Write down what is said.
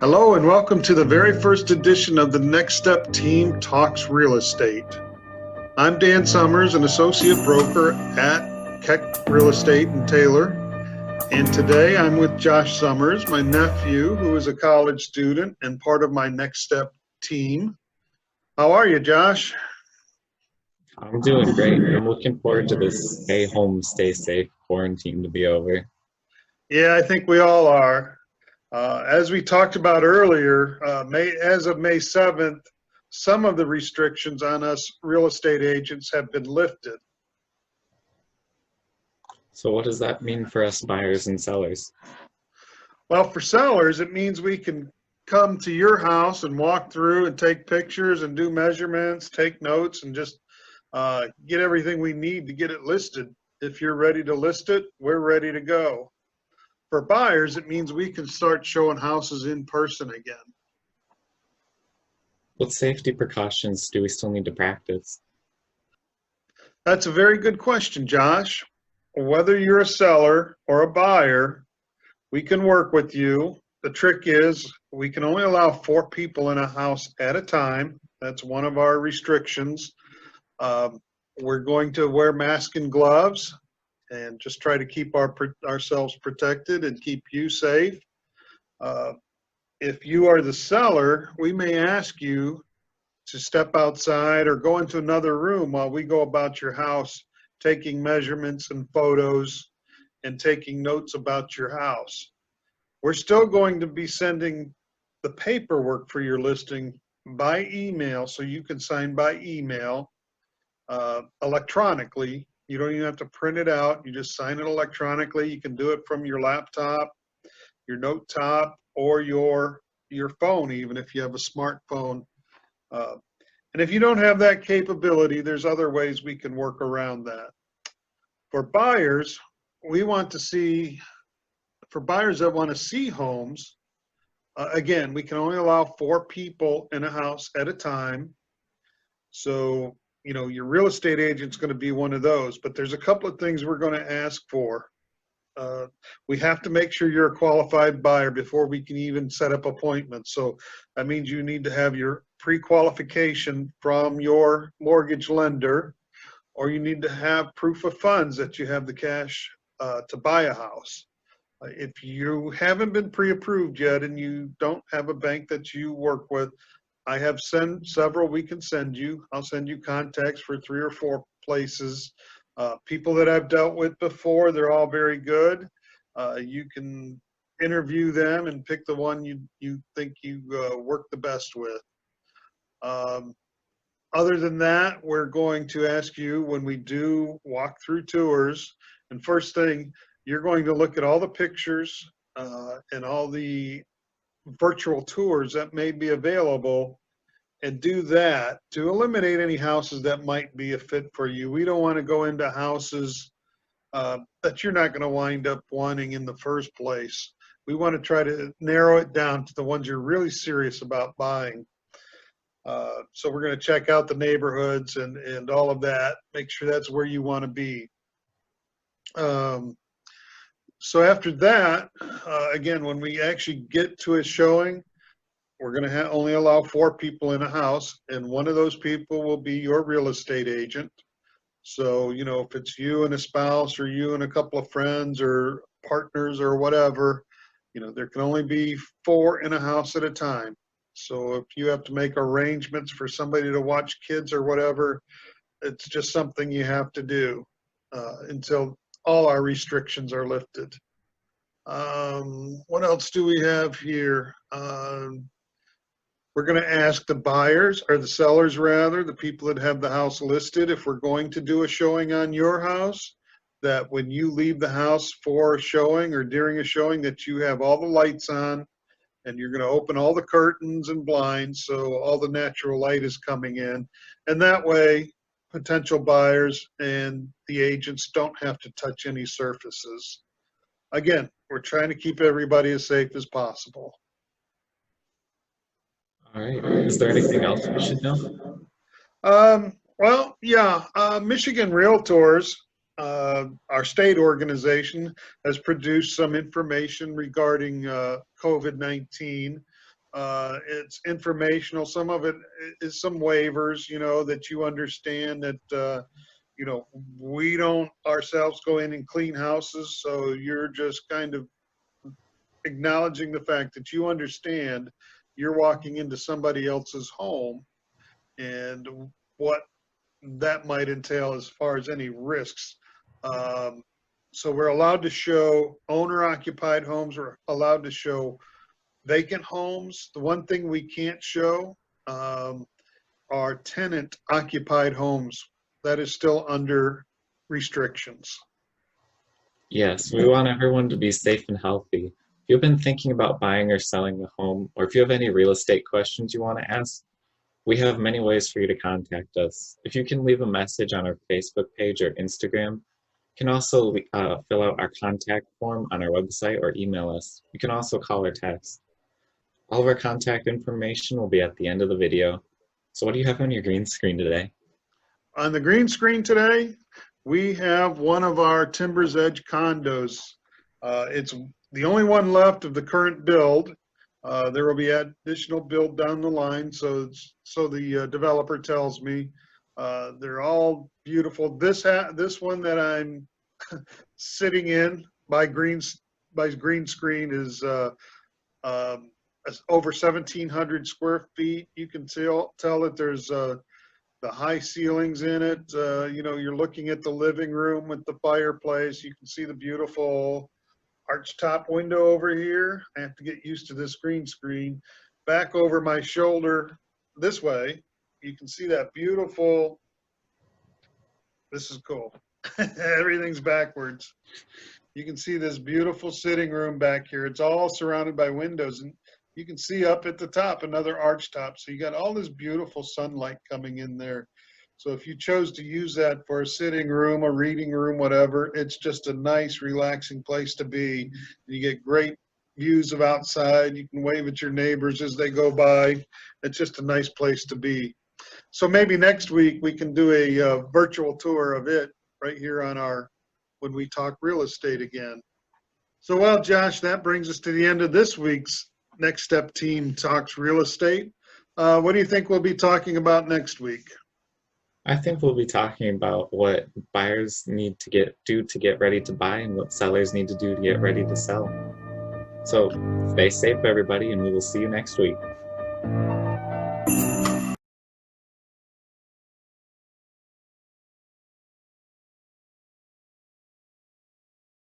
Hello and welcome to the very first edition of the Nextep Team Talks Real Estate. I'm Dan Summers, an associate broker at Keck Real Estate in Taylor. And today I'm with Josh Summers, my nephew, who is a college student and part of my Nextep team. How are you, Josh? I'm doing great. I'm looking forward to this stay home, stay safe quarantine to be over. Yeah, I think we all are. As we talked about earlier, as of May 7th, some of the restrictions on us real estate agents have been lifted. So what does that mean for us buyers and sellers? Well, for sellers, it means we can come to your house and walk through and take pictures and do measurements, take notes, and just get everything we need to get it listed. If you're ready to list it, we're ready to go. For buyers, it means we can start showing houses in person again. What safety precautions do we still need to practice? That's a very good question, Josh. Whether you're a seller or a buyer, we can work with you. The trick is we can only allow 4 people in a house at a time. That's one of our restrictions. We're going to wear masks and gloves and just try to keep ourselves protected and keep you safe. If you are the seller, we may ask you to step outside or go into another room while we go about your house, taking measurements and photos and taking notes about your house. We're still going to be sending the paperwork for your listing by email, so you can sign by email electronically. You don't even have to print it out. You just sign it electronically. You can do it from your laptop, your note top, or your phone, even if you have a smartphone. And if you don't have that capability, there's other ways we can work around that. For buyers, for buyers that want to see homes, again, we can only allow 4 people in a house at a time. So, your real estate agent's going to be one of those, but there's a couple of things we're going to ask for. We have to make sure you're a qualified buyer before we can even set up appointments. So that means you need to have your pre-qualification from your mortgage lender, or you need to have proof of funds that you have the cash to buy a house. If you haven't been pre-approved yet and you don't have a bank that you work with, I have several we can send you. I'll send you contacts for 3 or 4 places. People that I've dealt with before, they're all very good. You can interview them and pick the one you think you work the best with. Other than that, we're going to ask you when we do walk-through tours, and first thing, you're going to look at all the pictures and all the virtual tours that may be available and do that to eliminate any houses that might be a fit for you. We don't want to go into houses that you're not going to wind up wanting in the first place. We want to try to narrow it down to the ones you're really serious about buying. So we're going to check out the neighborhoods and all of that, make sure that's where you want to be. So after that, again, when we actually get to a showing, we're going to only allow 4 people in a house, and one of those people will be your real estate agent. So, if it's you and a spouse or you and a couple of friends or partners or whatever, there can only be 4 in a house at a time. So if you have to make arrangements for somebody to watch kids or whatever, it's just something you have to do until all our restrictions are lifted. What else do we have here? We're going to ask the buyers, or the sellers rather, the people that have the house listed, if we're going to do a showing on your house, that when you leave the house for a showing or during a showing, that you have all the lights on and you're going to open all the curtains and blinds so all the natural light is coming in. And that way, potential buyers and the agents don't have to touch any surfaces. Again, we're trying to keep everybody as safe as possible. All right. Is there anything else we should know? Well, yeah, Michigan Realtors, our state organization, has produced some information regarding COVID-19. It's informational. Some of it is some waivers, that you understand that, we don't ourselves go in and clean houses. So you're just kind of acknowledging the fact that you understand you're walking into somebody else's home and what that might entail as far as any risks. Um, so we're allowed to show owner occupied homes. We're allowed to show vacant homes. The one thing we can't show are tenant occupied homes. That is still under restrictions. Yes, we want everyone to be safe and healthy. If you've been thinking about buying or selling a home, or if you have any real estate questions you want to ask, we have many ways for you to contact us. If you can leave a message on our Facebook page or Instagram, you can also fill out our contact form on our website or email us. You can also call or text. All of our contact information will be at the end of the video. So what do you have on your green screen today? On the green screen today, we have one of our Timbers Edge condos. It's the only one left of the current build. There will be additional build down the line, so the developer tells me. They're all beautiful. This one that I'm sitting in by green screen is over 1,700 square feet. You can tell that there's the high ceilings in it. You're looking at the living room with the fireplace. You can see the beautiful arch top window over here. I have to get used to this green screen. Back over my shoulder this way, you can see that beautiful, this is cool. Everything's backwards. You can see this beautiful sitting room back here. It's all surrounded by windows, and you can see up at the top another arch top. So you got all this beautiful sunlight coming in there. So if you chose to use that for a sitting room, a reading room, whatever, it's just a nice, relaxing place to be. You get great views of outside. You can wave at your neighbors as they go by. It's just a nice place to be. So maybe next week we can do a virtual tour of it right here on when we talk real estate again. So, well, Josh, that brings us to the end of this week's Nextep Team Talks Real Estate. What do you think we'll be talking about next week? I think we'll be talking about what buyers need to do to get ready to buy and what sellers need to do to get ready to sell. So stay safe, everybody, and we will see you next week.